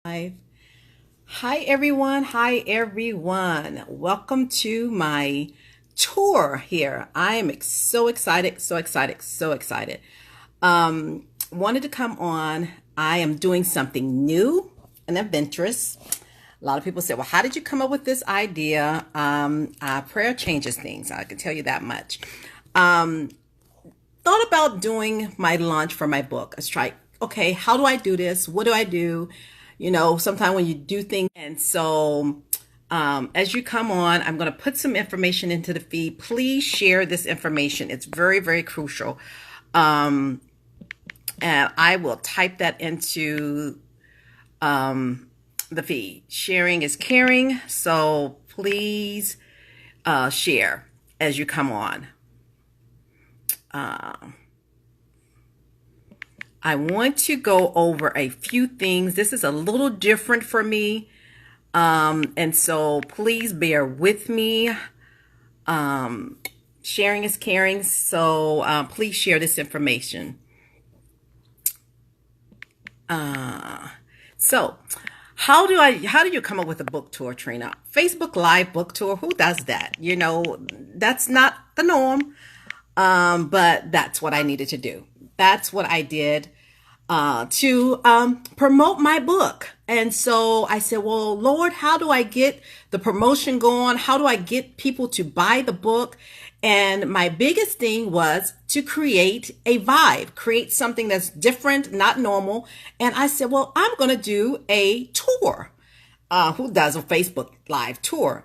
Hi. Hi everyone. Hi everyone. Welcome to my tour here. I am so excited, so excited, so excited. Wanted to come on. I am doing something new and adventurous. A lot of people say, well, how did you come up with this idea? Prayer changes things. I can tell you that much. Thought about doing my launch for my book. Let's try, okay, how do I do this? What do I do? Sometimes when you do things. And so as you come on, I'm going to put some information into the feed. Please share this information. It's very, very crucial. And I will type that into the feed. Sharing is caring. So please share as you come on. I want to go over a few things. This is a little different for me. And so please bear with me. Sharing is caring. So please share this information. So how do you come up with a book tour, Trina? Facebook Live book tour? Who does that? That's not the norm. But that's what I needed to do. That's what I did to promote my book. And so I said, well, Lord, how do I get the promotion going? How do I get people to buy the book? And my biggest thing was to create a vibe, create something that's different, not normal. And I said, well, I'm going to do a tour. Who does a Facebook Live tour?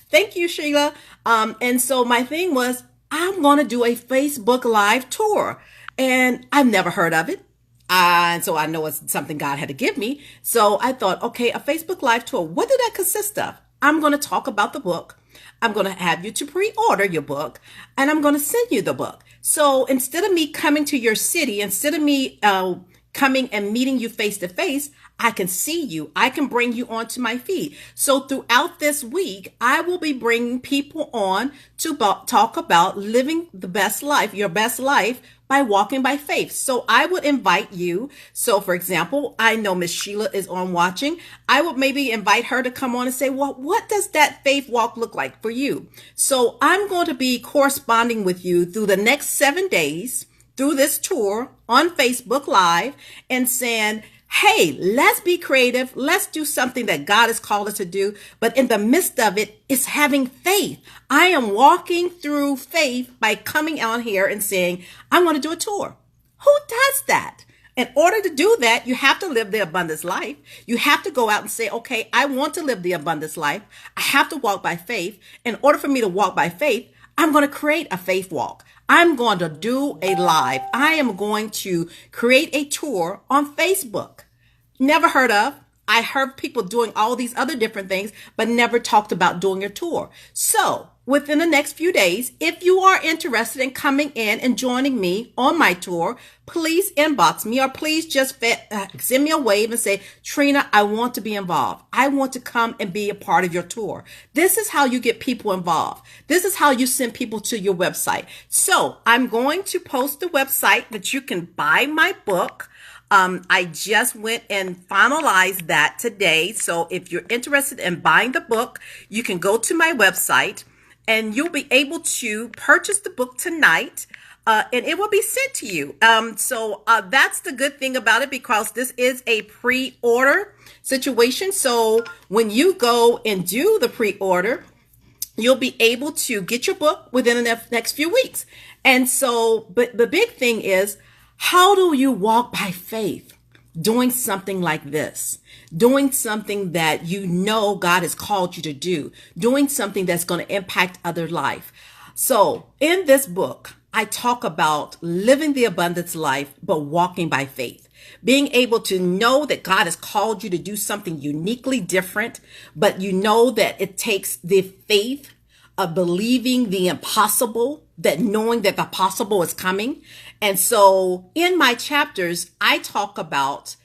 Thank you, Sheila. And so my thing was, I'm going to do a Facebook Live tour. And I've never heard of it. And so I know it's something God had to give me. So I thought, okay, a Facebook Live tour, what did that consist of? I'm going to talk about the book. I'm going to have you to pre-order your book, and I'm going to send you the book. So instead of me coming to your city, instead of me coming and meeting you face to face, I can see you. I can bring you onto my feed. So throughout this week, I will be bringing people on to talk about living the best life, your best life, by walking by faith. So I would invite you. So for example, I know Miss Sheila is on watching. I would maybe invite her to come on and say, well, what does that faith walk look like for you? So I'm going to be corresponding with you through the next 7 days through this tour on Facebook Live and saying, hey, let's be creative. Let's do something that God has called us to do. But in the midst of it, it's having faith. I am walking through faith by coming out here and saying, I'm going to do a tour. Who does that? In order to do that, you have to live the abundance life. You have to go out and say, okay, I want to live the abundance life. I have to walk by faith. In order for me to walk by faith, I'm going to create a faith walk. I'm going to do a live. I am going to create a tour on Facebook. Never heard of. I heard people doing all these other different things, but never talked about doing a tour. So within the next few days, if you are interested in coming in and joining me on my tour, please inbox me or please just send me a wave and say, Trina, I want to be involved. I want to come and be a part of your tour. This is how you get people involved. This is how you send people to your website. So I'm going to post the website that you can buy my book. I just went and finalized that today. So if you're interested in buying the book, you can go to my website and you'll be able to purchase the book tonight. And it will be sent to you. So that's the good thing about it, because this is a pre-order situation. So when you go and do the pre-order, you'll be able to get your book within the next few weeks. And so, but the big thing is, how do you walk by faith? Doing something like this, doing something that you know God has called you to do, doing something that's going to impact other life. So in this book, I talk about living the abundance life, but walking by faith, being able to know that God has called you to do something uniquely different, but you know that it takes the faith of believing the impossible, that knowing that the possible is coming. And so in my chapters, I talk about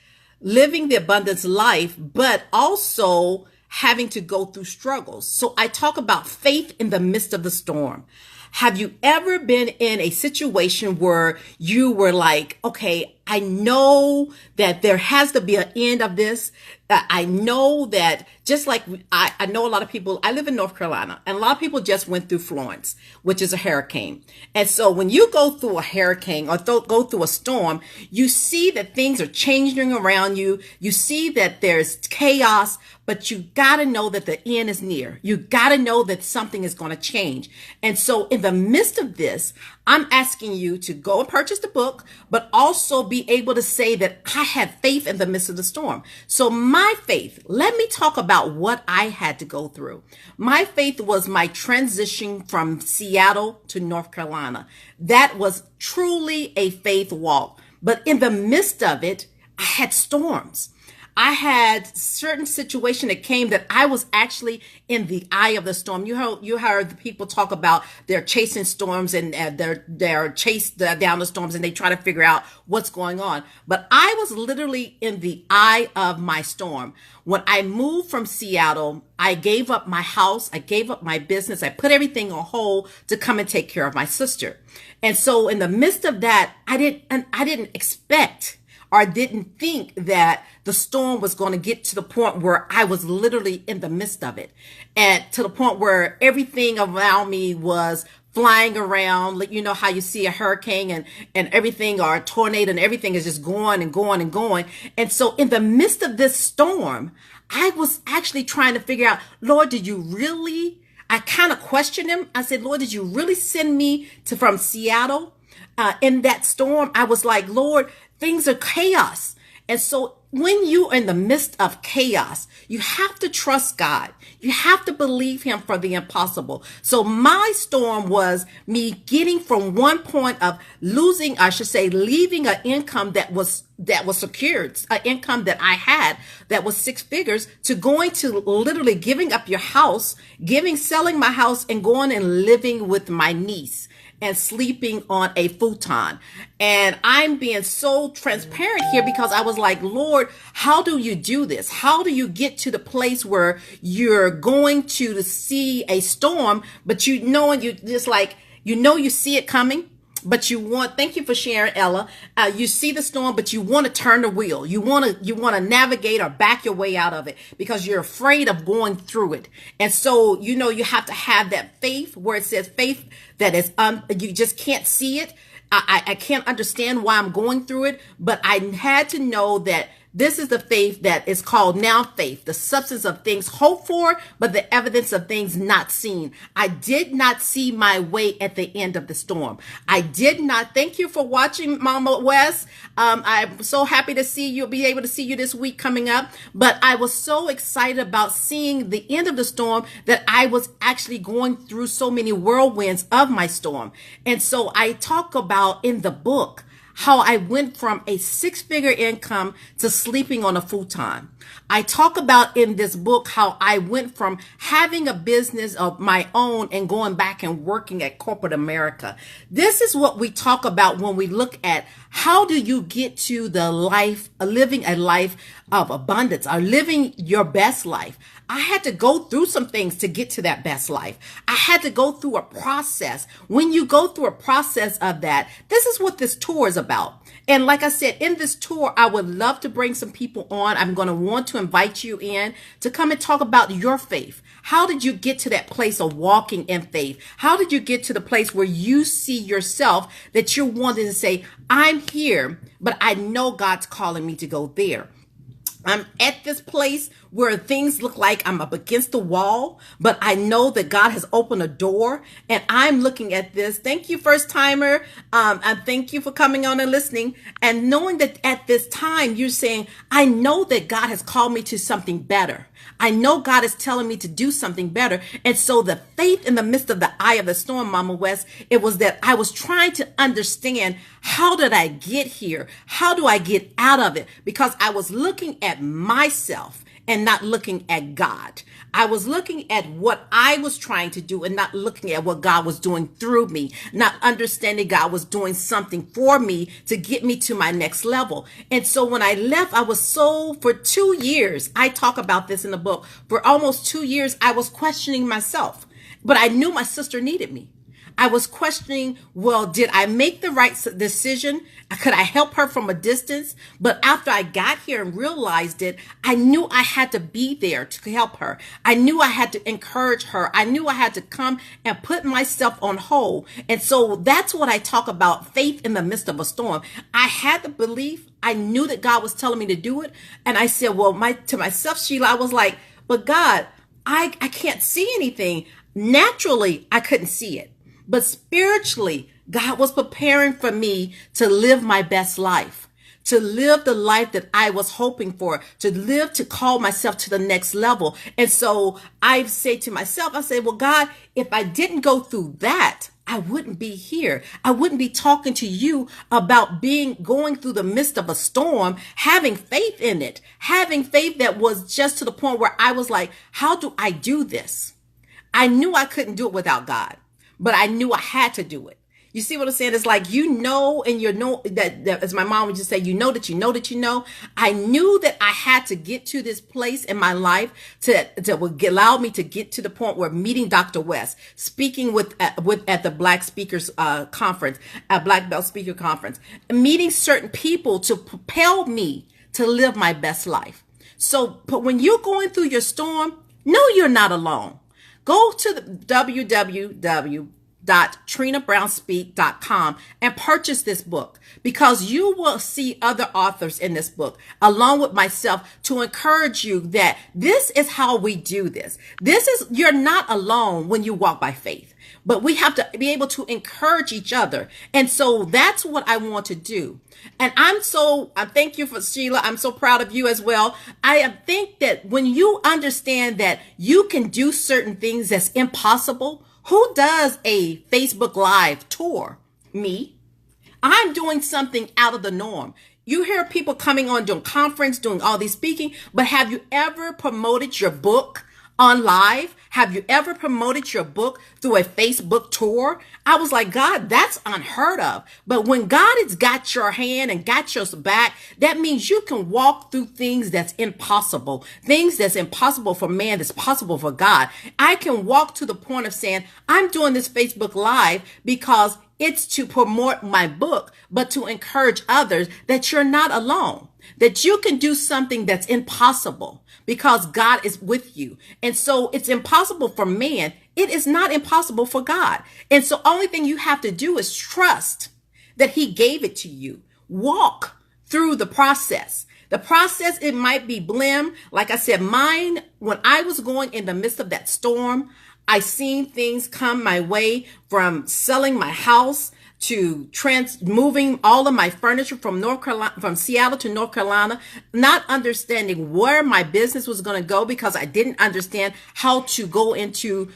living the abundance life, but also having to go through struggles. So I talk about faith in the midst of the storm. Have you ever been in a situation where you were like, okay, I know that there has to be an end of this. I know that just like I know a lot of people, I live in North Carolina, and a lot of people just went through Florence, which is a hurricane. And so when you go through a hurricane or go through a storm, you see that things are changing around you. You see that there's chaos, but you got to know that the end is near. You got to know that something is going to change. And so in the midst of this, I'm asking you to go and purchase the book, but also be able to say that I had faith in the midst of the storm. So my faith, let me talk about what I had to go through. My faith was my transition from Seattle to North Carolina. That was truly a faith walk. But in the midst of it, I had storms. I had certain situation that came that I was actually in the eye of the storm. You heard the people talk about they're chasing storms and they're chased down the storms and they try to figure out what's going on. But I was literally in the eye of my storm. When I moved from Seattle, I gave up my house. I gave up my business. I put everything on hold to come and take care of my sister. And so in the midst of that, I didn't expect or didn't think that the storm was going to get to the point where I was literally in the midst of it, and to the point where everything around me was flying around. Like, you know how you see a hurricane and everything, or a tornado, and everything is just going and going and going. And so in the midst of this storm, I was actually trying to figure out, Lord, did you really, I kind of questioned him. I said, Lord, did you really send me from Seattle in that storm? I was like, Lord, things are chaos. And so when you're in the midst of chaos, you have to trust God. You have to believe him for the impossible. So my storm was me getting from one point of losing, I should say, leaving an income that was secured, an income that I had that was six figures, to going to literally giving up your house, selling my house and going and living with my niece and sleeping on a futon. And I'm being so transparent here because I was like, Lord, how do you do this? How do you get to the place where you're going to see a storm, but you know, and you just like, you see it coming, but thank you for sharing, Ella. You see the storm, but you want to turn the wheel. You want to navigate or back your way out of it because you're afraid of going through it. And so, you have to have that faith where it says faith that is, you just can't see it. I can't understand why I'm going through it, but I had to know that this is the faith that is called now faith, the substance of things hoped for, but the evidence of things not seen. I did not see my way at the end of the storm. I did not. Thank you for watching, Mama West. I'm so happy to see you, be able to see you this week coming up. But I was so excited about seeing the end of the storm that I was actually going through so many whirlwinds of my storm. And so I talk about in the book how I went from a six-figure income to sleeping on a futon. I talk about in this book how I went from having a business of my own and going back and working at corporate America. This is what we talk about when we look at how do you get to the life, living a life of abundance, or living your best life. I had to go through some things to get to that best life. I had to go through a process. When you go through a process of that, this is what this tour is about. And like I said, in this tour, I would love to bring some people on. I'm going to want to invite you in to come and talk about your faith. How did you get to that place of walking in faith? How did you get to the place where you see yourself that you're wanting to say, I'm here, but I know God's calling me to go there. I'm at this place where things look like I'm up against the wall, but I know that God has opened a door, and I'm looking at this. Thank you, first timer. And thank you for coming on and listening, and knowing that at this time you're saying, I know that God has called me to something better. I know God is telling me to do something better. And so the faith in the midst of the eye of the storm, Mama West, it was that I was trying to understand, how did I get here? How do I get out of it? Because I was looking at myself and not looking at God. I was looking at what I was trying to do and not looking at what God was doing through me, not understanding God was doing something for me to get me to my next level. And so when I left, for 2 years, I talk about this in the book, for almost 2 years, I was questioning myself, but I knew my sister needed me. I was questioning, well, did I make the right decision? Could I help her from a distance? But after I got here and realized it, I knew I had to be there to help her. I knew I had to encourage her. I knew I had to come and put myself on hold. And so that's what I talk about, faith in the midst of a storm. I had the belief. I knew that God was telling me to do it. And I said, well, to myself, Sheila, I was like, but God, I can't see anything. Naturally, I couldn't see it. But spiritually, God was preparing for me to live my best life, to live the life that I was hoping for, to live, to call myself to the next level. And so I say to myself, I say, well, God, if I didn't go through that, I wouldn't be here. I wouldn't be talking to you about going through the midst of a storm, having faith in it, having faith that was just to the point where I was like, how do I do this? I knew I couldn't do it without God, but I knew I had to do it. You see what I'm saying? It's like, and you know that as my mom would just say, you know that you know that you know. I knew that I had to get to this place in my life to would allow me to get to the point where meeting Dr. West, speaking at the Black Speakers Conference, at Black Belt Speaker Conference, meeting certain people to propel me to live my best life. So, but when you're going through your storm, no, you're not alone. Go to the www.trinabrownspeak.com and purchase this book, because you will see other authors in this book along with myself to encourage you that this is how we do this. You're not alone when you walk by faith, but we have to be able to encourage each other. And so that's what I want to do. And I thank you for Sheila. I'm so proud of you as well. I think that when you understand that you can do certain things that's impossible. Who does a Facebook Live tour? Me. I'm doing something out of the norm. You hear people coming on doing conference, doing all these speaking, but have you ever promoted your book on live? Have you ever promoted your book through a Facebook tour? I was like, God, that's unheard of. But when God has got your hand and got your back, that means you can walk through things that's impossible. Things that's impossible for man, that's possible for God. I can walk to the point of saying, I'm doing this Facebook Live because it's to promote my book, but to encourage others that you're not alone, that you can do something that's impossible because God is with you. And so it's impossible for man. It is not impossible for God. And so only thing you have to do is trust that he gave it to you. Walk through the process. The process, it might be blim. Like I said, mine, when I was going in the midst of that storm, I seen things come my way, from selling my house to moving all of my furniture from Seattle to North Carolina, not understanding where my business was going to go because I didn't understand how to go into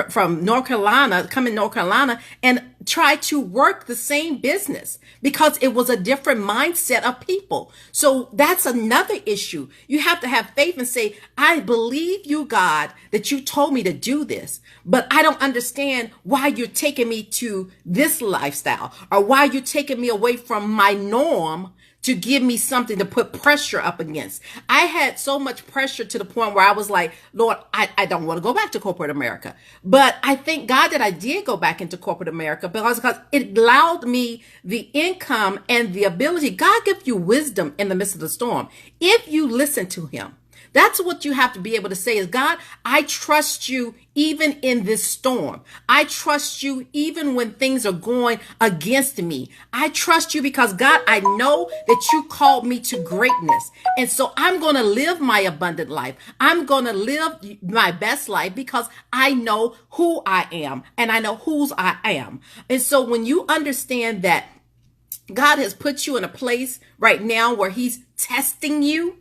from North Carolina, come in North Carolina and try to work the same business because it was a different mindset of people. So that's another issue. You have to have faith and say, I believe you, God, that you told me to do this, but I don't understand why you're taking me to this lifestyle, or why you're taking me away from my norm to give me something to put pressure up against. I had so much pressure to the point where I was like, Lord, I don't want to go back to corporate America. But I thank God that I did go back into corporate America because it allowed me the income and the ability. God gives you wisdom in the midst of the storm if you listen to him. That's what you have to be able to say is, God, I trust you even in this storm. I trust you even when things are going against me. I trust you because, God, I know that you called me to greatness. And so I'm going to live my abundant life. I'm going to live my best life because I know who I am and I know whose I am. And so when you understand that God has put you in a place right now where he's testing you,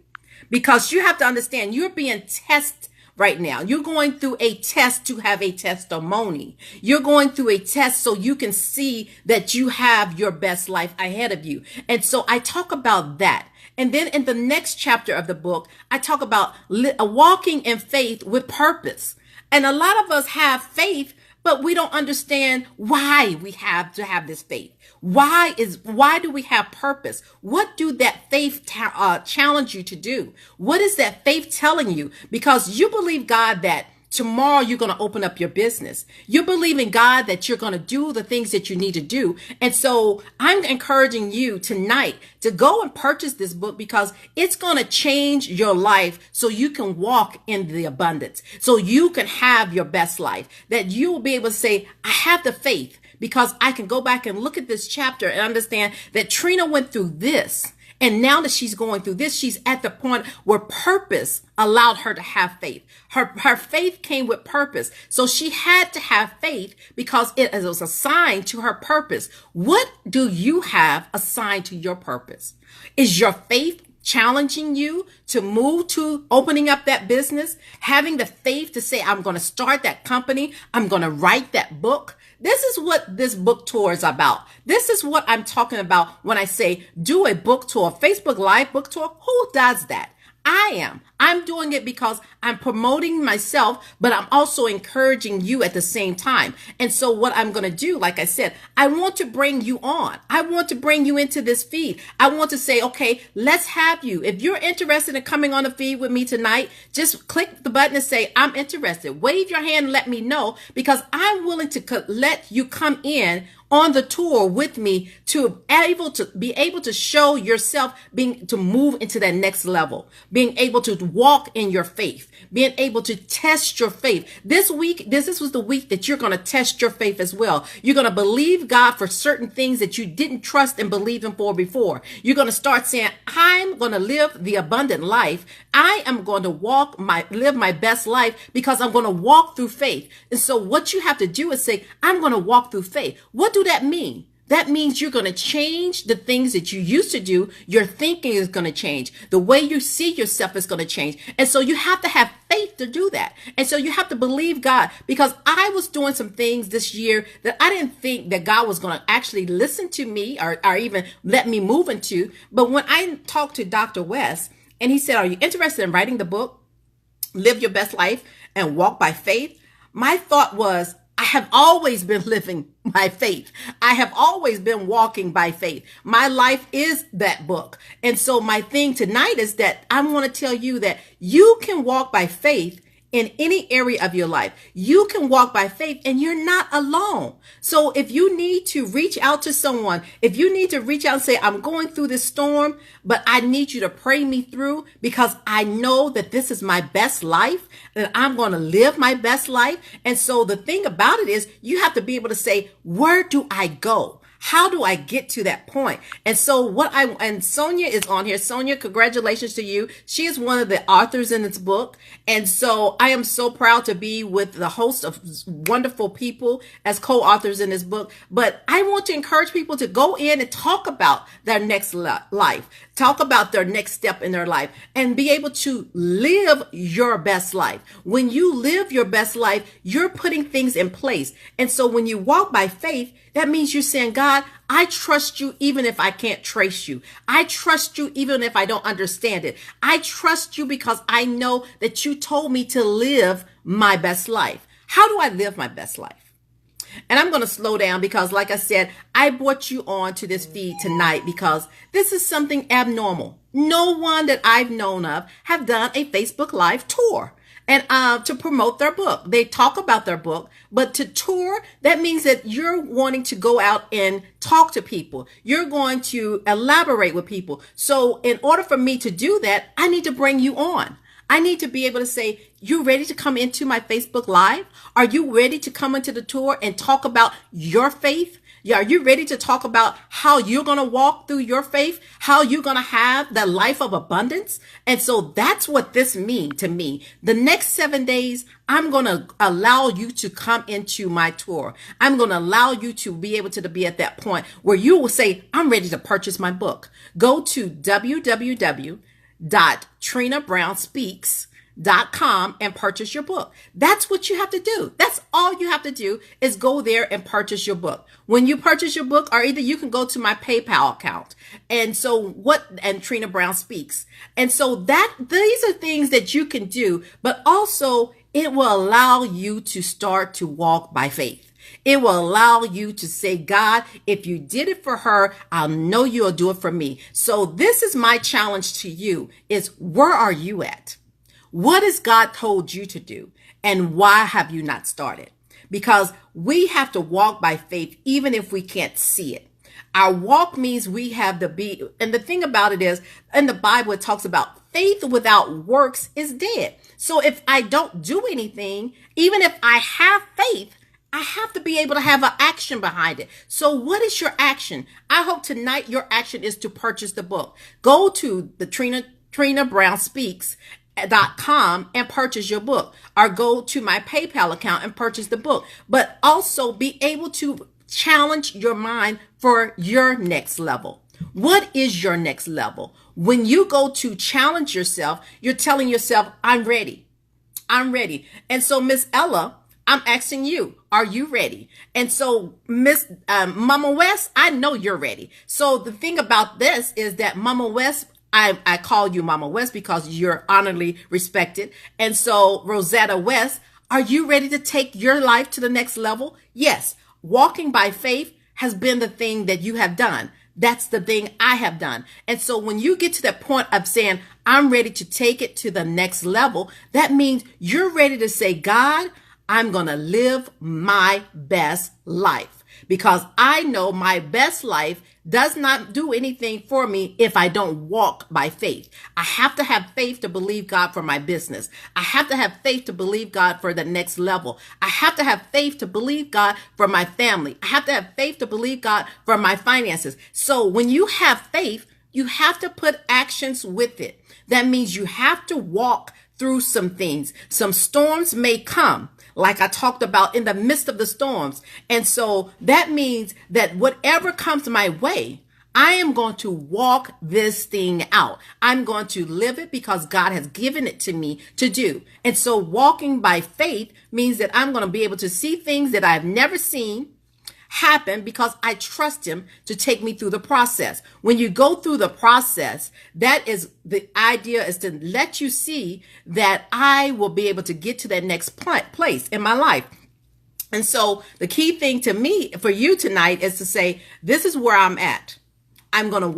because you have to understand you're being tested right now. You're going through a test to have a testimony. You're going through a test so you can see that you have your best life ahead of you. And so I talk about that. And then in the next chapter of the book, I talk about walking in faith with purpose. And a lot of us have faith, but we don't understand why we have to have this faith. Why do we have purpose? What do that faith challenge you to do? What is that faith telling you? Because you believe God that tomorrow you're going to open up your business. You believe in God that you're going to do the things that you need to do. And so I'm encouraging you tonight to go and purchase this book because it's going to change your life so you can walk in the abundance, so you can have your best life, that you will be able to say, I have the faith because I can go back and look at this chapter and understand that Trina went through this. And now that she's going through this, she's at the point where purpose allowed her to have faith. Her faith came with purpose. So she had to have faith because it was assigned to her purpose. What do you have assigned to your purpose? Is your faith challenging you to move to opening up that business, having the faith to say, I'm going to start that company, I'm going to write that book? This is what this book tour is about. This is what I'm talking about when I say do a book tour, Facebook Live book tour. Who does that? I am. I'm doing it because I'm promoting myself, but I'm also encouraging you at the same time. And so what I'm going to do, like I said, I want to bring you on. I want to bring you into this feed. I want to say, okay, let's have you. If you're interested in coming on the feed with me tonight, just click the button and say, I'm interested. Wave your hand and let me know because I'm willing to let you come in on the tour with me to be able to show yourself to move into that next level, being able to walk in your faith, being able to test your faith. This week, this was the week that you're going to test your faith as well. You're going to believe God for certain things that you didn't trust and believe Him for before. You're going to start saying, I'm going to live the abundant life. I am going to live my best life because I'm going to walk through faith. And so what you have to do is say, I'm going to walk through faith. What do that mean? That means you're going to change the things that you used to do. Your thinking is going to change. The way you see yourself is going to change. And so you have to have faith to do that. And so you have to believe God, because I was doing some things this year that I didn't think that God was going to actually listen to me or even let me move into. But when I talked to Dr. West and he said, are you interested in writing the book, Live Your Best Life and Walk by Faith? My thought was, I have always been living by faith. I have always been walking by faith. My life is that book. And so my thing tonight is that I want to tell you that you can walk by faith in any area of your life. You can walk by faith and you're not alone. So if you need to reach out to someone, if you need to reach out and say, I'm going through this storm, but I need you to pray me through because I know that this is my best life, that I'm going to live my best life. And so the thing about it is you have to be able to say, where do I go? How do I get to that point? And so and Sonia is on here. Sonia, congratulations to you. She is one of the authors in this book. And so I am so proud to be with the host of wonderful people as co-authors in this book. But I want to encourage people to go in and talk about their next life, talk about their next step in their life and be able to live your best life. When you live your best life, you're putting things in place. And so when you walk by faith, that means you're saying, God, I trust you even if I can't trace you. I trust you even if I don't understand it. I trust you because I know that you told me to live my best life. How do I live my best life? And I'm going to slow down because, like I said, I brought you on to this feed tonight because this is something abnormal. No one that I've known of have done a Facebook Live tour. And to promote their book. They talk about their book, but to tour, that means that you're wanting to go out and talk to people. You're going to elaborate with people. So in order for me to do that, I need to bring you on. I need to be able to say, you ready to come into my Facebook Live? Are you ready to come into the tour and talk about your faith? Yeah, are you ready to talk about how you're going to walk through your faith, how you're going to have the life of abundance? And so that's what this means to me. The next 7 days, I'm going to allow you to come into my tour. I'm going to allow you to be able to be at that point where you will say, I'm ready to purchase my book. Go to www.trinabrown.speaks.com and purchase your book. That's what you have to do. That's all you have to do is go there and purchase your book. When you purchase your book, or either you can go to my PayPal account. And Trina Brown Speaks. And so these are things that you can do, but also it will allow you to start to walk by faith. It will allow you to say, God, if you did it for her, I'll know you'll do it for me. So this is my challenge to you is, where are you at? What has God told you to do? And why have you not started? Because we have to walk by faith even if we can't see it. Our walk means we have to be, and the thing about it is, in the Bible, it talks about faith without works is dead. So if I don't do anything, even if I have faith, I have to be able to have an action behind it. So what is your action? I hope tonight your action is to purchase the book. Go to the Trina Brown Speaks.com and purchase your book, or go to my PayPal account and purchase the book, but also be able to challenge your mind for your next level. What is your next level? When you go to challenge yourself, you're telling yourself, I'm ready. I'm ready. And so, Miss Ella, I'm asking you, are you ready? And so, Miss Mama West, I know you're ready. So the thing about this is that Mama West, I call you Mama West because you're honorably respected. And so, Rosetta West, are you ready to take your life to the next level? Yes. Walking by faith has been the thing that you have done. That's the thing I have done. And so when you get to that point of saying, I'm ready to take it to the next level, that means you're ready to say, God, I'm going to live my best life, because I know my best life does not do anything for me if I don't walk by faith. I have to have faith to believe God for my business. I have to have faith to believe God for the next level. I have to have faith to believe God for my family. I have to have faith to believe God for my finances. So when you have faith, you have to put actions with it. That means you have to walk through some things. Some storms may come, like I talked about, in the midst of the storms. And so that means that whatever comes my way, I am going to walk this thing out. I'm going to live it because God has given it to me to do. And so walking by faith means that I'm going to be able to see things that I've never seen happen because I trust him to take me through the process. When you go through the process, that is the idea, is to let you see that I will be able to get to that next place in my life. And so the key thing to me, for you tonight, is to say, this is where I'm at. I'm going to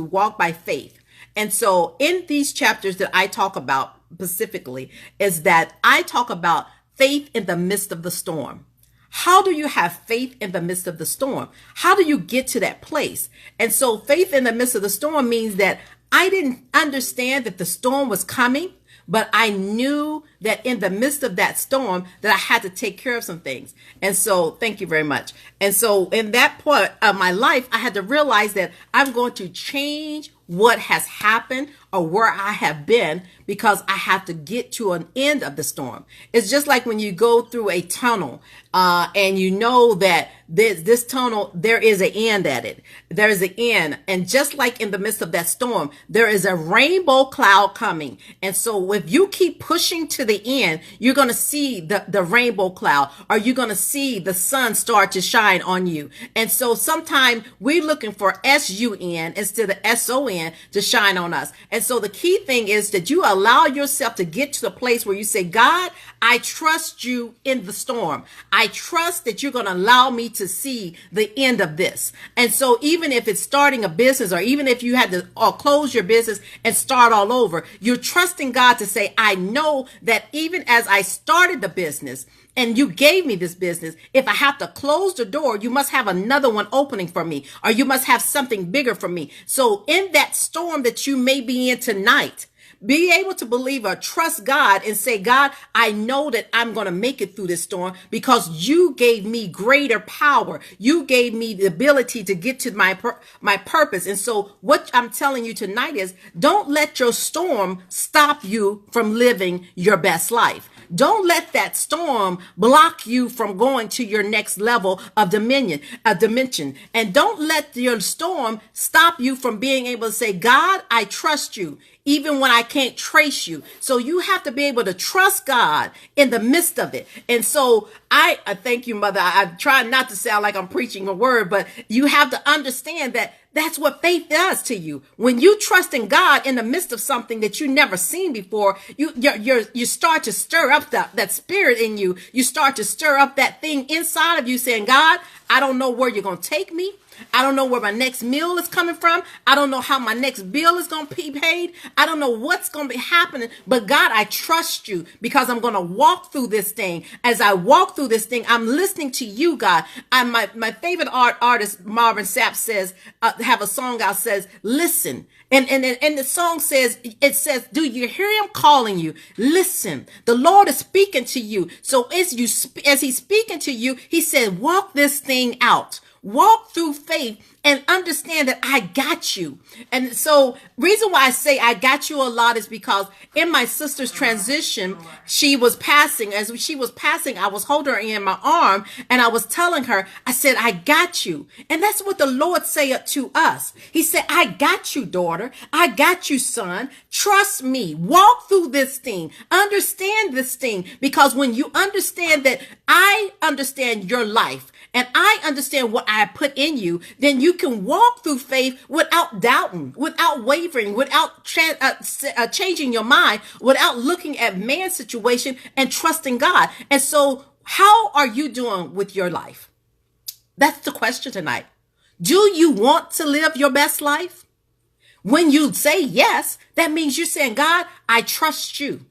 walk by faith. And so in these chapters that I talk about specifically, is that I talk about faith in the midst of the storm. How do you have faith in the midst of the storm? How do you get to that place? And so faith in the midst of the storm means that I didn't understand that the storm was coming, but I knew that in the midst of that storm that I had to take care of some things. And so thank you very much. And so in that point of my life, I had to realize that I'm going to change what has happened or where I have been, because I have to get to an end of the storm. It's just like when you go through a tunnel and you know that this tunnel, there is an end at it. There is an end. And just like in the midst of that storm, there is a rainbow cloud coming. And so if you keep pushing to the end, you're going to see the rainbow cloud, or you're going to see the sun start to shine on you. And so sometimes we're looking for S-U-N instead of S-O-N to shine on us. And so the key thing is that you allow yourself to get to the place where you say, God, I trust you in the storm. I trust that you're going to allow me to see the end of this. And so even if it's starting a business, or even if you had to close your business and start all over, you're trusting God to say, I know that even as I started the business and you gave me this business, if I have to close the door, you must have another one opening for me, or you must have something bigger for me. So in that storm that you may be in tonight, be able to believe or trust God and say, God, I know that I'm going to make it through this storm because you gave me greater power. You gave me the ability to get to my purpose. And so what I'm telling you tonight is, don't let your storm stop you from living your best life. Don't let that storm block you from going to your next level of dimension. And don't let your storm stop you from being able to say, God, I trust you, even when I can't trace you. So you have to be able to trust God in the midst of it. And so I thank you, Mother. I'm trying not to sound like I'm preaching a word, but you have to understand that that's what faith does to you. When you trust in God in the midst of something that you never seen before, you start to stir up that spirit in you. You start to stir up that thing inside of you saying, God, I don't know where you're going to take me. I don't know where my next meal is coming from. I don't know how my next bill is going to be paid. I don't know what's going to be happening. But God, I trust you because I'm going to walk through this thing. As I walk through this thing, I'm listening to you, God. My favorite artist, Marvin Sapp, says, have a song out, says, listen. And the song says, it says, do you hear him calling you? Listen, the Lord is speaking to you. So as he's speaking to you, he said, walk this thing out. Walk through faith and understand that I got you. And so reason why I say I got you a lot is because in my sister's transition, she was passing. As she was passing, I was holding her in my arm and I was telling her, I said, I got you. And that's what the Lord said to us. He said, I got you, daughter. I got you, son. Trust me. Walk through this thing. Understand this thing. Because when you understand that I understand your life, and I understand what I put in you, then you can walk through faith without doubting, without wavering, without changing your mind, without looking at man's situation and trusting God. And so how are you doing with your life? That's the question tonight. Do you want to live your best life? When you say yes, that means you're saying, God, I trust you.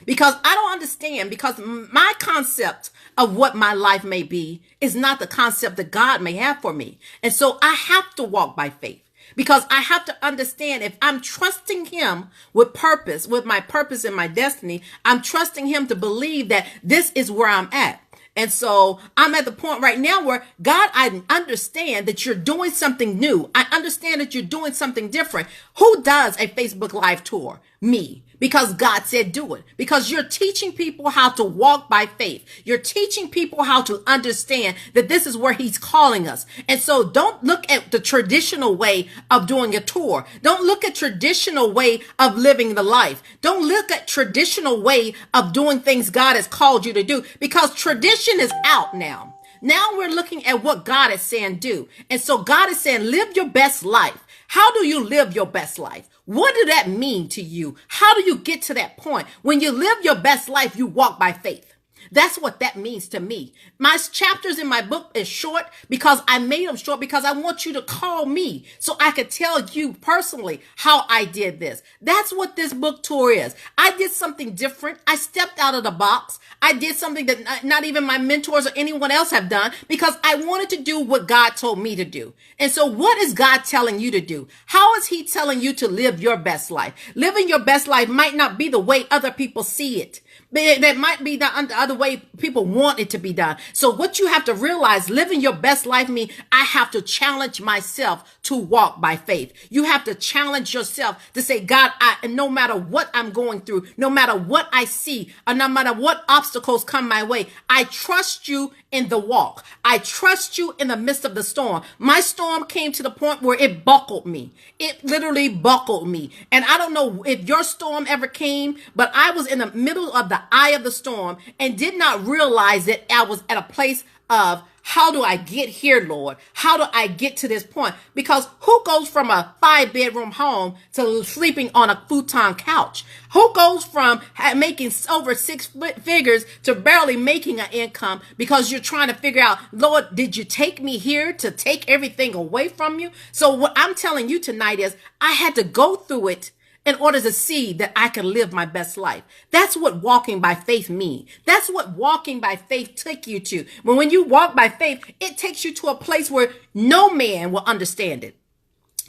Because I don't understand, because my concept of what my life may be is not the concept that God may have for me. And so I have to walk by faith because I have to understand if I'm trusting him with purpose, with my purpose and my destiny, I'm trusting him to believe that this is where I'm at. And so I'm at the point right now where, God, I understand that you're doing something new. I understand that you're doing something different. Who does a Facebook Live tour? Me. Because God said do it. Because you're teaching people how to walk by faith. You're teaching people how to understand that this is where he's calling us. And so don't look at the traditional way of doing a tour. Don't look at traditional way of living the life. Don't look at traditional way of doing things God has called you to do, because tradition is out now. Now we're looking at what God is saying do. And so God is saying, live your best life. How do you live your best life? What did that mean to you? How do you get to that point? When you live your best life, you walk by faith. That's what that means to me. My chapters in my book is short because I made them short because I want you to call me so I could tell you personally how I did this. That's what this book tour is. I did something different. I stepped out of the box. I did something that not even my mentors or anyone else have done because I wanted to do what God told me to do. And so what is God telling you to do? How is he telling you to live your best life? Living your best life might not be the way other people see it. That might be the other way people want it to be done. So what you have to realize, living your best life means I have to challenge myself to walk by faith. You have to challenge yourself to say, God, no matter what I'm going through, no matter what I see, or no matter what obstacles come my way, I trust you in the walk. I trust you in the midst of the storm. My storm came to the point where it buckled me. It literally buckled me. And I don't know if your storm ever came, but I was in the middle of the eye of the storm and did not realize that I was at a place of, how do I get here, Lord? How do I get to this point? Because who goes from a 5-bedroom home to sleeping on a futon couch? Who goes from making over 6 figures to barely making an income because you're trying to figure out, Lord, did you take me here to take everything away from you? So what I'm telling you tonight is I had to go through it in order to see that I can live my best life. That's what walking by faith means. That's what walking by faith took you to. When you walk by faith, it takes you to a place where no man will understand it.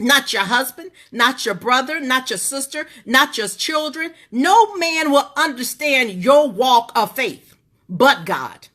Not your husband, not your brother, not your sister, not your children. No man will understand your walk of faith but God.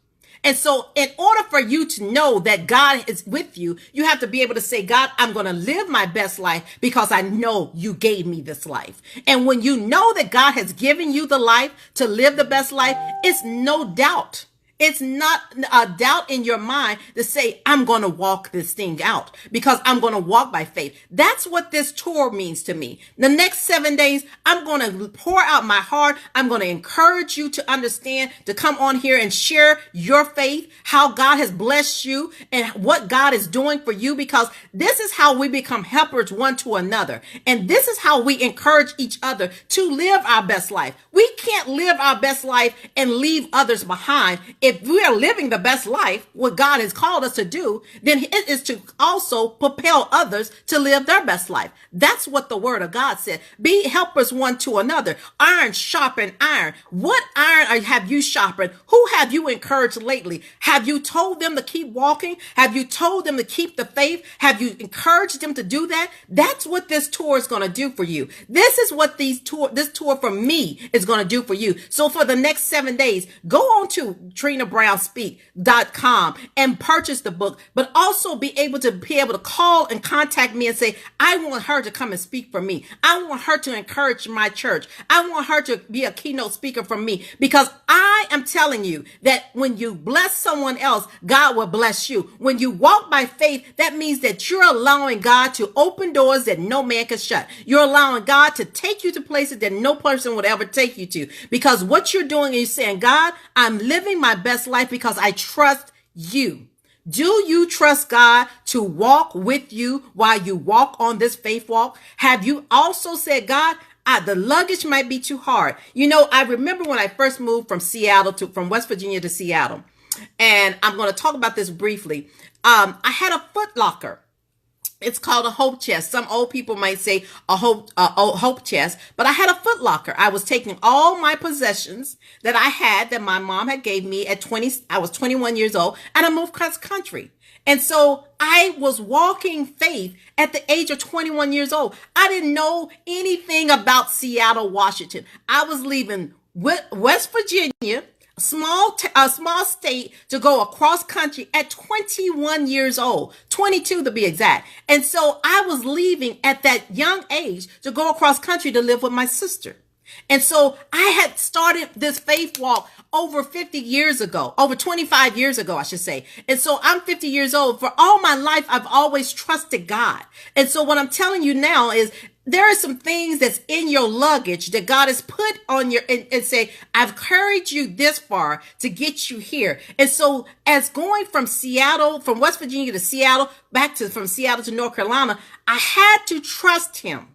And so in order for you to know that God is with you, you have to be able to say, God, I'm going to live my best life because I know you gave me this life. And when you know that God has given you the life to live the best life, it's no doubt. It's not a doubt in your mind to say, I'm going to walk this thing out because I'm going to walk by faith. That's what this tour means to me. The next 7 days, I'm going to pour out my heart. I'm going to encourage you to understand, to come on here and share your faith, how God has blessed you and what God is doing for you, because this is how we become helpers one to another. And this is how we encourage each other to live our best life. We can't live our best life and leave others behind. If we are living the best life, what God has called us to do, then it is to also propel others to live their best life. That's what the word of God said. Be helpers one to another. Iron sharpen iron. What iron have you sharpened? Who have you encouraged lately? Have you told them to keep walking? Have you told them to keep the faith? Have you encouraged them to do that? That's what this tour is going to do for you. This is what this tour for me is going to do for you. So for the next 7 days, go on to TrinaBrownSpeak.com and purchase the book, but also be able to call and contact me and say, I want her to come and speak for me. I want her to encourage my church. I want her to be a keynote speaker for me, because I am telling you that when you bless someone else, God will bless you. When you walk by faith, that means that you're allowing God to open doors that no man can shut. You're allowing God to take you to places that no person would ever take you to, because what you're doing is saying, God, I'm living my best life because I trust you. Do you trust God to walk with you while you walk on this faith walk? Have you also said, God, the luggage might be too hard? You know, I remember when I first moved from West Virginia to Seattle, and I'm going to talk about this briefly. I had a Foot Locker. It's called a hope chest. Some old people might say a hope chest, but I had a Foot Locker. I was taking all my possessions that I had that my mom had gave me at 20. I was 21 years old, and I moved cross country. And so I was walking faith at the age of 21 years old. I didn't know anything about Seattle, Washington. I was leaving West Virginia, a small state, to go across country at 21 years old, 22 to be exact. And so I was leaving at that young age to go across country to live with my sister. And so I had started this faith walk over 50 years ago, over 25 years ago, I should say. And so I'm 50 years old. For all my life, I've always trusted God. And so what I'm telling you now is there are some things that's in your luggage that God has put on your, and say, I've carried you this far to get you here. And so as going from West Virginia to Seattle, from Seattle to North Carolina, I had to trust him.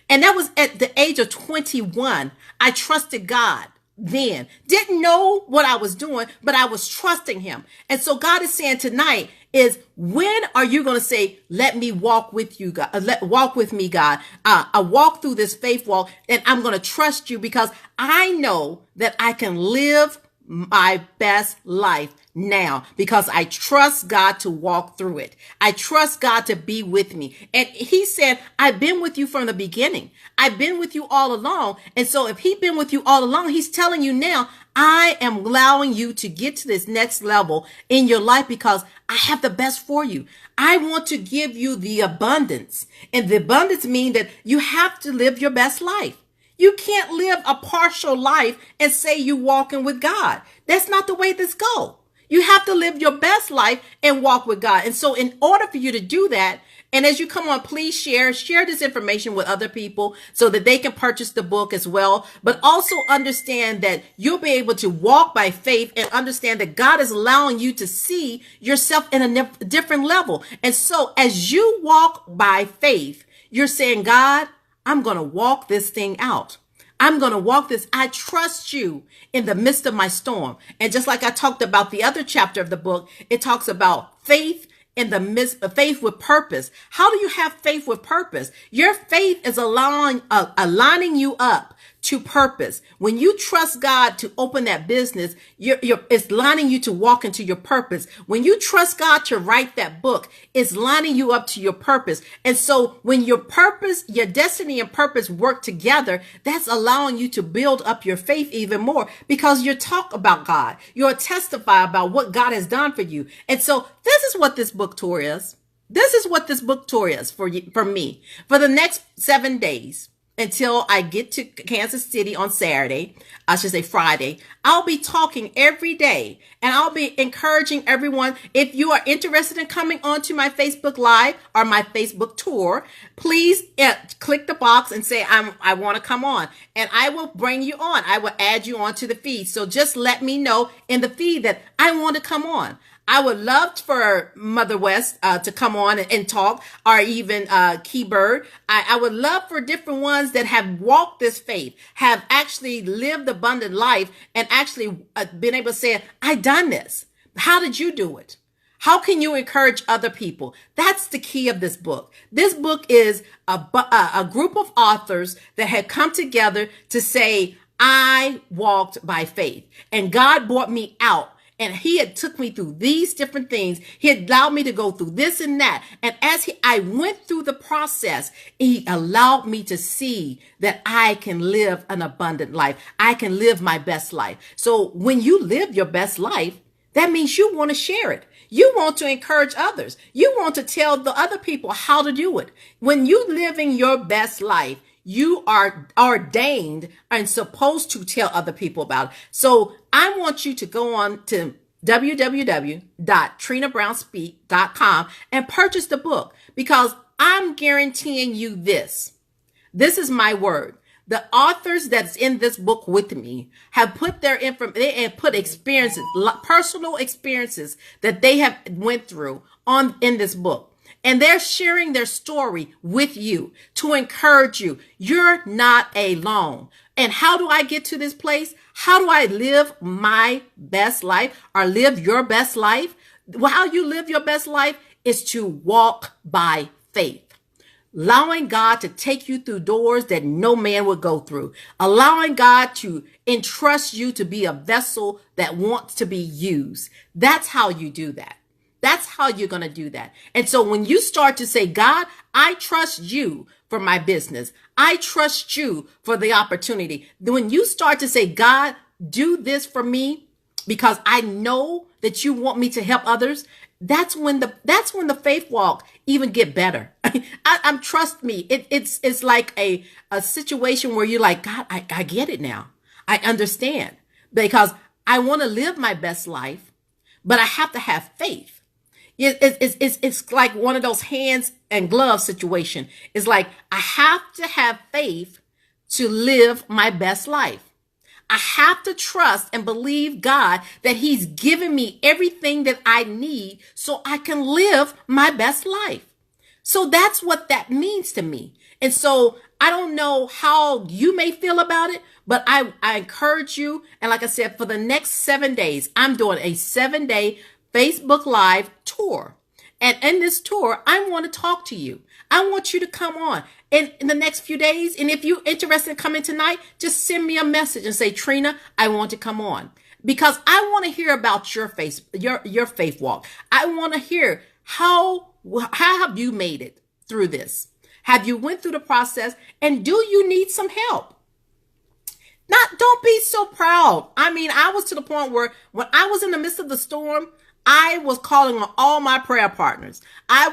And that was at the age of 21. I trusted God then. Didn't know what I was doing, but I was trusting him. And so God is saying tonight is, when are you going to say, let me walk with you, God? Walk with me, God. I walk through this faith walk, and I'm going to trust you because I know that I can live my best life now because I trust God to walk through it. I trust God to be with me. And he said, I've been with you from the beginning. I've been with you all along. And so if he's been with you all along, he's telling you now, I am allowing you to get to this next level in your life because I have the best for you. I want to give you the abundance. And the abundance means that you have to live your best life. You can't live a partial life and say you walking with God. That's not the way this goes. You have to live your best life and walk with God. And so in order for you to do that, and as you come on, please share this information with other people so that they can purchase the book as well. But also understand that you'll be able to walk by faith and understand that God is allowing you to see yourself in a different level. And so as you walk by faith, you're saying, God, I'm going to walk this thing out. I'm going to walk this. I trust you in the midst of my storm. And just like I talked about the other chapter of the book, it talks about faith in the midst of faith with purpose. How do you have faith with purpose? Your faith is aligning you up to purpose. When you trust God to open that business, it's lining you to walk into your purpose. When you trust God to write that book, it's lining you up to your purpose. And so when your purpose, your destiny and purpose work together, that's allowing you to build up your faith even more because you talk about God. You'll testify about what God has done for you. And so this is what this book tour is. This is what this book tour is for me. For the next 7 days, until I get to Kansas City on Saturday, I should say Friday, I'll be talking every day and I'll be encouraging everyone. If you are interested in coming onto my Facebook Live or my Facebook tour, please click the box and say, I want to come on, and I will bring you on. I will add you onto the feed. So just let me know in the feed that I want to come on. I would love for Mother West to come on and talk, or even Keybird. I would love for different ones that have walked this faith, have actually lived abundant life, and actually been able to say, I done this. How did you do it? How can you encourage other people? That's the key of this book. This book is a group of authors that had come together to say, I walked by faith and God brought me out. And he had took me through these different things. He had allowed me to go through this and that. And as I went through the process, he allowed me to see that I can live an abundant life. I can live my best life. So when you live your best life, that means you want to share it. You want to encourage others. You want to tell the other people how to do it. When you living your best life, you are ordained and supposed to tell other people about it. So I want you to go on to www.trinabrownspeak.com and purchase the book, because I'm guaranteeing you this. This is my word. The authors that's in this book with me have put their experiences, personal experiences that they have went through in this book. And they're sharing their story with you to encourage you. You're not alone. And how do I get to this place? How do I live my best life, or live your best life? Well, how you live your best life is to walk by faith. Allowing God to take you through doors that no man would go through. Allowing God to entrust you to be a vessel that wants to be used. That's how you do that. That's how you're going to do that. And so when you start to say, God, I trust you for my business. I trust you for the opportunity. When you start to say, God, do this for me because I know that you want me to help others. That's when the faith walk even get better. I'm trust me. It's like a situation where you're like, God, I get it now. I understand, because I want to live my best life, but I have to have faith. It's like one of those hands and gloves situation. It's like, I have to have faith to live my best life. I have to trust and believe God that he's given me everything that I need so I can live my best life. So that's what that means to me. And so I don't know how you may feel about it, but I encourage you. And like I said, for the next 7 days, I'm doing a 7-day Facebook Live tour. And in this tour, I want to talk to you. I want you to come on in the next few days. And if you're interested in coming tonight, just send me a message and say, Trina, I want to come on, because I want to hear about your faith walk. I want to hear how have you made it through this? Have you went through the process, and do you need some help? Don't be so proud. I mean, I was to the point where when I was in the midst of the storm, I was calling on all my prayer partners. I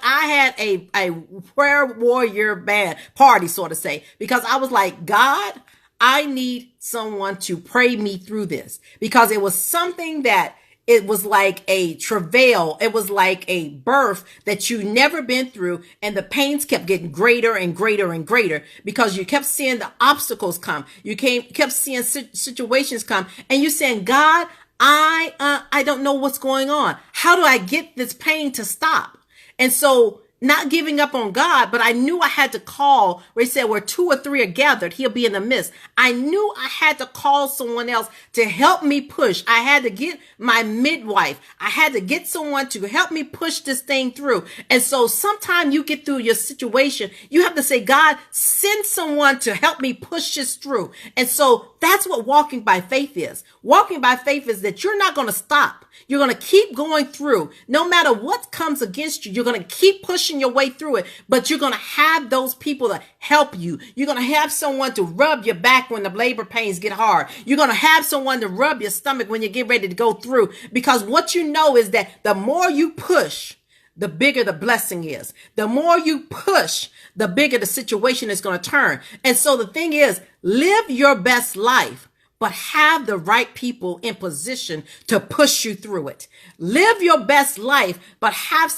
had a prayer warrior band party, sort of say, because I was like, God, I need someone to pray me through this, because it was something that it was like a travail. It was like a birth that you never been through. And the pains kept getting greater and greater and greater, because you kept seeing the obstacles come. You kept seeing situations come, and you're saying, God, I don't know what's going on. How do I get this pain to stop? And so, not giving up on God, but I knew I had to call, where he said, where 2 or 3 are gathered, he'll be in the midst. I knew I had to call someone else to help me push. I had to get my midwife. I had to get someone to help me push this thing through. And so sometime you get through your situation, you have to say, God, send someone to help me push this through. And so that's what walking by faith is. Walking by faith is that you're not going to stop. You're going to keep going through. No matter what comes against you, you're going to keep pushing your way through it, but you're going to have those people to help you. You're going to have someone to rub your back when the labor pains get hard. You're going to have someone to rub your stomach when you get ready to go through, because what you know is that the more you push, the bigger the blessing is. The more you push, the bigger the situation is going to turn. And so the thing is, live your best life, but have the right people in position to push you through it. Live your best life, but have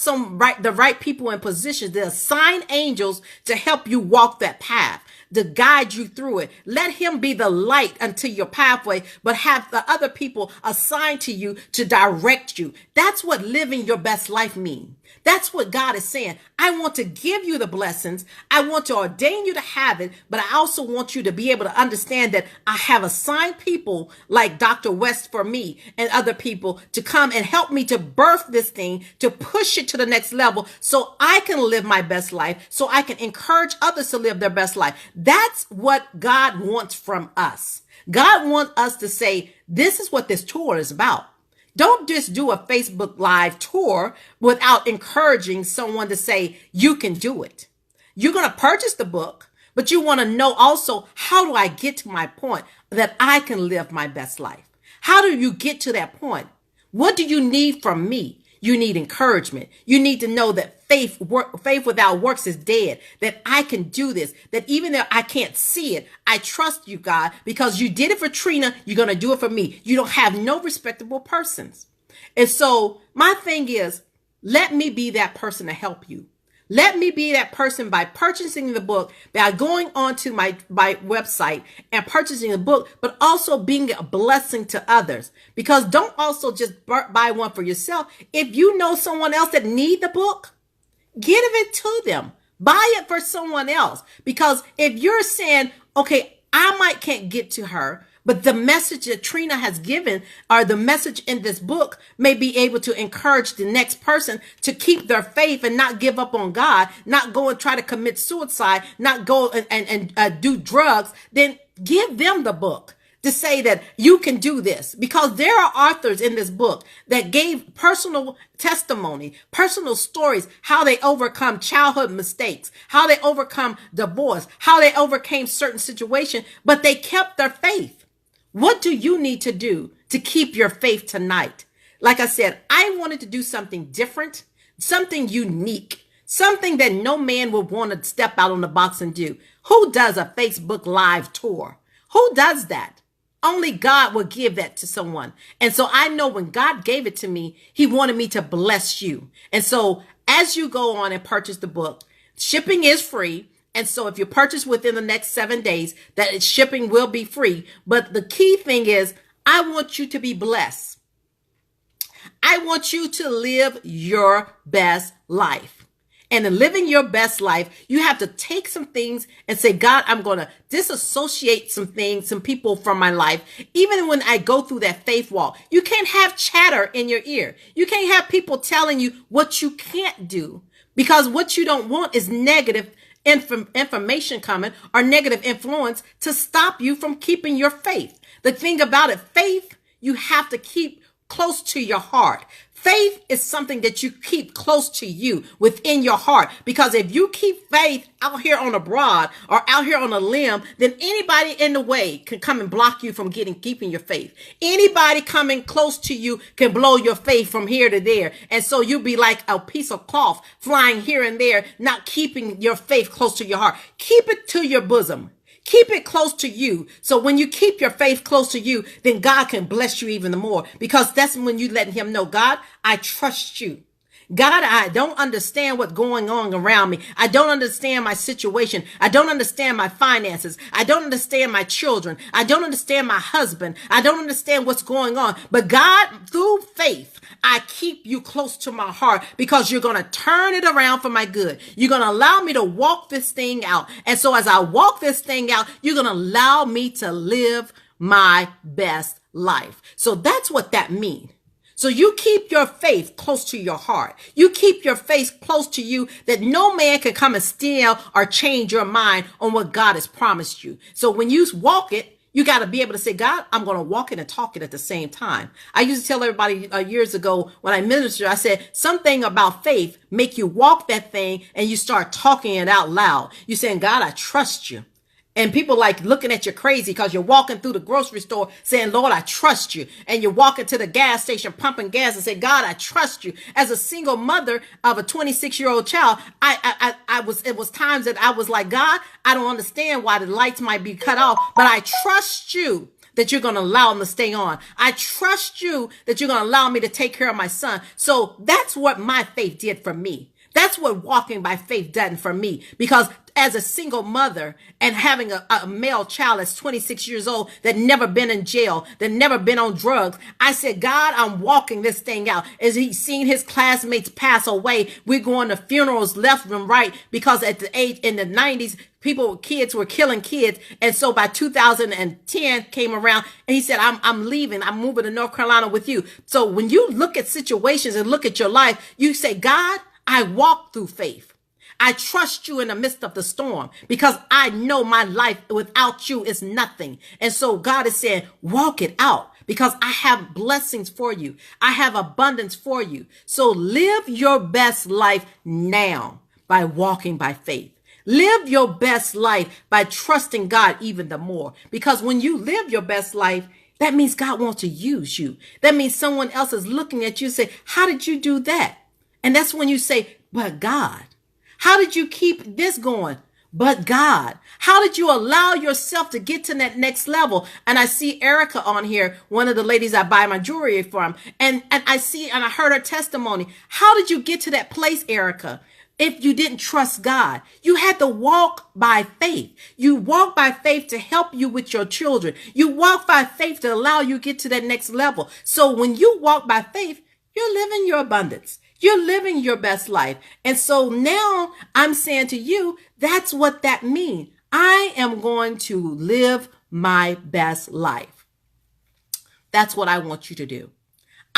the right people in position to assign angels to help you walk that path. to guide you through it. Let him be the light unto your pathway, but have the other people assigned to you to direct you. That's what living your best life means. That's what God is saying. I want to give you the blessings. I want to ordain you to have it, but I also want you to be able to understand that I have assigned people like Dr. West for me and other people to come and help me to birth this thing, to push it to the next level so I can live my best life, so I can encourage others to live their best life. That's what God wants from us. God wants us to say, this is what this tour is about. Don't just do a Facebook Live tour without encouraging someone to say, you can do it. You're going to purchase the book, but you want to know also, how do I get to my point that I can live my best life? How do you get to that point? What do you need from me? You need encouragement. You need to know that faith without works is dead, that I can do this, that even though I can't see it, I trust you, God, because you did it for Trina. You're going to do it for me. You don't have no respectable persons. And so my thing is, let me be that person to help you. Let me be that person by purchasing the book, by going onto my website and purchasing the book, but also being a blessing to others. Because don't also just buy one for yourself. If you know someone else that need the book, give it to them. Buy it for someone else. Because if you're saying, okay, can't get to her, but the message that Trina has given, or the message in this book, may be able to encourage the next person to keep their faith and not give up on God, not go and try to commit suicide, not go and do drugs, then give them the book to say that you can do this. Because there are authors in this book that gave personal testimony, personal stories, how they overcome childhood mistakes, how they overcome divorce, how they overcame certain situations, but they kept their faith. What do you need to do to keep your faith tonight? Like I said, I wanted to do something different, something unique, something that no man would want to step out on the box and do. Who does a Facebook Live tour? Who does that? Only God will give that to someone. And so I know when God gave it to me, he wanted me to bless you. And so as you go on and purchase the book, shipping is free. And so if you purchase within the next 7 days, that shipping will be free. But the key thing is, I want you to be blessed. I want you to live your best life. And in living your best life, you have to take some things and say, God, I'm going to disassociate some things, some people from my life. Even when I go through that faith walk, you can't have chatter in your ear. You can't have people telling you what you can't do, because what you don't want is negative information coming or negative influence to stop you from keeping your faith. The thing about it, faith, you have to keep close to your heart. Faith is something that you keep close to you within your heart, because if you keep faith out here on a broad or out here on a limb, then anybody in the way can come and block you from keeping your faith. Anybody coming close to you can blow your faith from here to there. And so you'll be like a piece of cloth flying here and there, not keeping your faith close to your heart. Keep it to your bosom. Keep it close to you. So when you keep your faith close to you, then God can bless you even more, because that's when you let him know, God, I trust you. God, I don't understand what's going on around me. I don't understand my situation. I don't understand my finances. I don't understand my children. I don't understand my husband. I don't understand what's going on. But God, through faith, I keep you close to my heart, because you're going to turn it around for my good. You're going to allow me to walk this thing out. And so as I walk this thing out, you're going to allow me to live my best life. So that's what that means. So you keep your faith close to your heart. You keep your faith close to you, that no man can come and steal or change your mind on what God has promised you. So when you walk it, you got to be able to say, God, I'm going to walk it and talk it at the same time. I used to tell everybody years ago when I ministered, I said, something about faith make you walk that thing and you start talking it out loud. You're saying, God, I trust you. And people like looking at you crazy because you're walking through the grocery store saying, Lord, I trust you. And you're walking to the gas station pumping gas and say, God, I trust you. As a single mother of a 26-year-old child, it was times that I was like, God, I don't understand why the lights might be cut off, but I trust you that you're going to allow them to stay on. I trust you that you're going to allow me to take care of my son. So that's what my faith did for me. That's what walking by faith done for me, because as a single mother and having a male child that's 26 years old that never been in jail, that never been on drugs. I said, God, I'm walking this thing out. As he's seen his classmates pass away, we're going to funerals left and right because at the age in the 90s, kids were killing kids. And so by 2010 came around and he said, I'm leaving. I'm moving to North Carolina with you. So when you look at situations and look at your life, you say, God, I walk through faith. I trust you in the midst of the storm because I know my life without you is nothing. And so God is saying, walk it out because I have blessings for you. I have abundance for you. So live your best life now by walking by faith. Live your best life by trusting God even the more. Because when you live your best life, that means God wants to use you. That means someone else is looking at you and say, how did you do that? And that's when you say, but God. How did you keep this going? But God. How did you allow yourself to get to that next level? And I see Erica on here, one of the ladies I buy my jewelry from. And I heard her testimony. How did you get to that place, Erica? If you didn't trust God, you had to walk by faith. You walk by faith to help you with your children. You walk by faith to allow you to get to that next level. So when you walk by faith, you're living your abundance. You're living your best life. And so now I'm saying to you, that's what that means. I am going to live my best life. That's what I want you to do.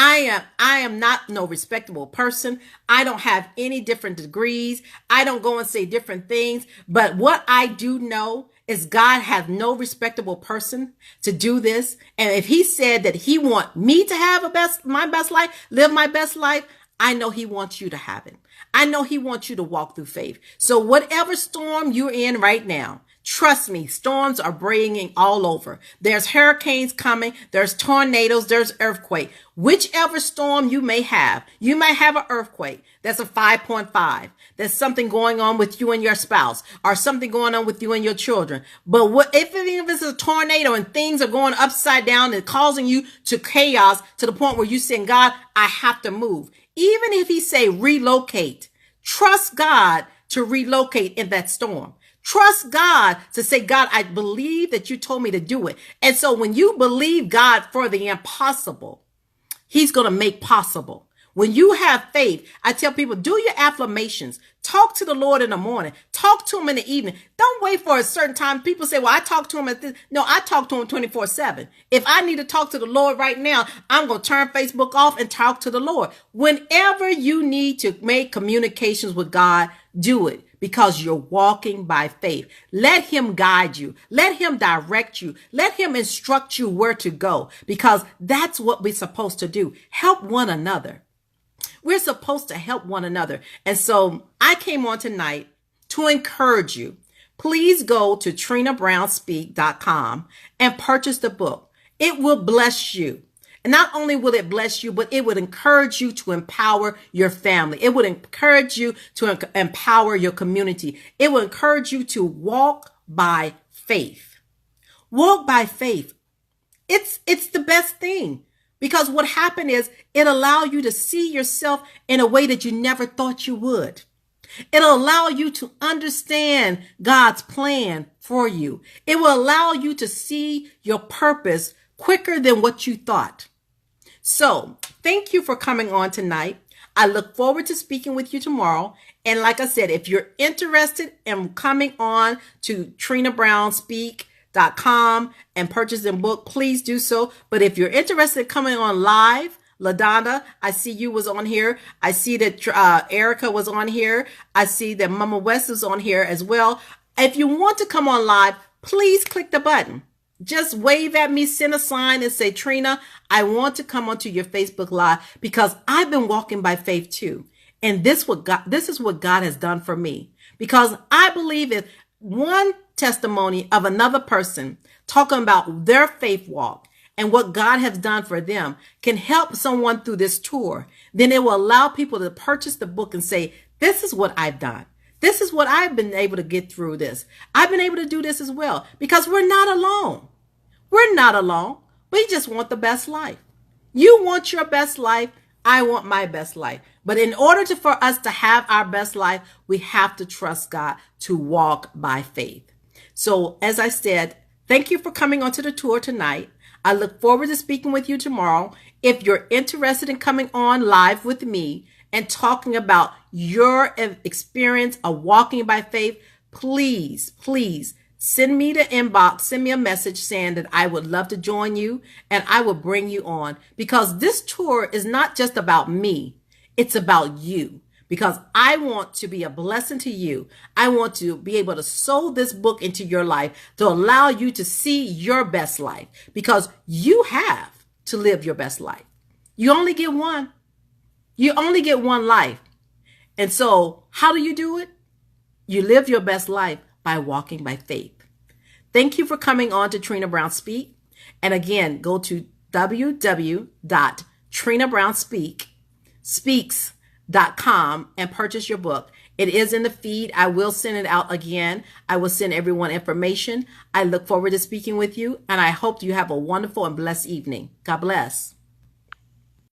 I am not no respectable person. I don't have any different degrees. I don't go and say different things. But what I do know is God has no respectable person to do this. And if he said that he want me to have my best life, live my best life, I know he wants you to have it. I know he wants you to walk through faith. So whatever storm you're in right now, trust me, storms are breaking all over. There's hurricanes coming. There's tornadoes. There's earthquake. Whichever storm you may have an earthquake. That's a 5.5. There's something going on with you and your spouse or something going on with you and your children. But what if it's a tornado and things are going upside down and causing you to chaos to the point where you saying, God, I have to move. Even if he say relocate, trust God to relocate in that storm. Trust God to say, God, I believe that you told me to do it. And so when you believe God for the impossible, he's going to make possible. When you have faith, I tell people, do your affirmations. Talk to the Lord in the morning. Talk to him in the evening. Don't wait for a certain time. People say, well, I talk to him at this. No, I talk to him 24/7. If I need to talk to the Lord right now, I'm going to turn Facebook off and talk to the Lord. Whenever you need to make communications with God, do it because you're walking by faith. Let him guide you. Let him direct you. Let him instruct you where to go because that's what we're supposed to do. Help one another. We're supposed to help one another. And so I came on tonight to encourage you. Please go to trinabrownspeak.com and purchase the book. It will bless you. And not only will it bless you, but it would encourage you to empower your family. It would encourage you to empower your community. It will encourage you to walk by faith. Walk by faith. It's the best thing. Because what happened is it allows you to see yourself in a way that you never thought you would. It'll allow you to understand God's plan for you. It will allow you to see your purpose quicker than what you thought. So thank you for coming on tonight. I look forward to speaking with you tomorrow. And like I said, if you're interested in coming on to TrinaBrownSpeak.com and purchasing book, please do so. But if you're interested in coming on live, LaDonna, I see you was on here. I see that Erica was on here. I see that Mama West is on here as well. If you want to come on live, please click the button. Just wave at me, send a sign and say, Trina, I want to come onto your Facebook Live because I've been walking by faith too. And this is what God has done for me. Because I believe if one testimony of another person talking about their faith walk and what God has done for them can help someone through this tour, then it will allow people to purchase the book and say, this is what I've done. This is what I've been able to get through this. I've been able to do this as well because we're not alone. We're not alone. We just want the best life. You want your best life. I want my best life. But in order for us to have our best life, we have to trust God to walk by faith. So as I said, thank you for coming onto the tour tonight. I look forward to speaking with you tomorrow. If you're interested in coming on live with me and talking about your experience of walking by faith, please, please send me the inbox, send me a message saying that I would love to join you and I will bring you on, because this tour is not just about me. It's about you, because I want to be a blessing to you. I want to be able to sow this book into your life to allow you to see your best life, because you have to live your best life. You only get one. You only get one life. And so how do you do it? You live your best life by walking by faith. Thank you for coming on to Trina Brown Speak. And again, go to www.trinabrownSpeaks.com and purchase your book. It is in the feed. I will send it out again. I will send everyone information. I look forward to speaking with you, and I hope you have a wonderful and blessed evening. God bless.